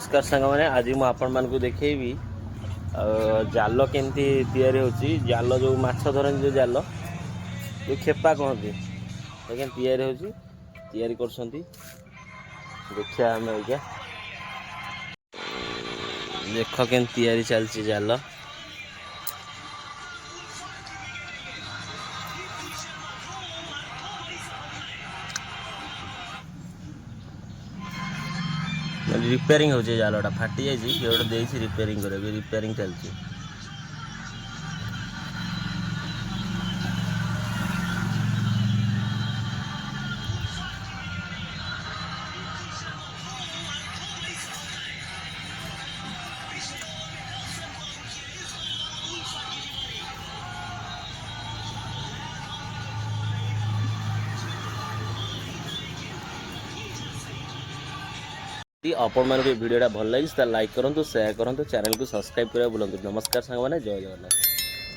नमस्कार सांग मैंने आज मुझे आपण मानक देखी जाल केमती तैयारी होची जाल जो माछ धरन जो जाल जो खेपा कहती लेकिन तैयारी होची तैयारी करछंती देखिया हम आज्ञा देख के तैयारी चलती जाल रिपेयरिंग हो जालटा फाटी जाए रिपेयरिंग कर रिपेयरिंग चलती आपण मान वीडियोटा भल लगी लाइक करूँ शेयर करूँ चैनल को सब्सक्राइब करा बुलां। नमस्कार सांग मैंने जय जगन्नाथ।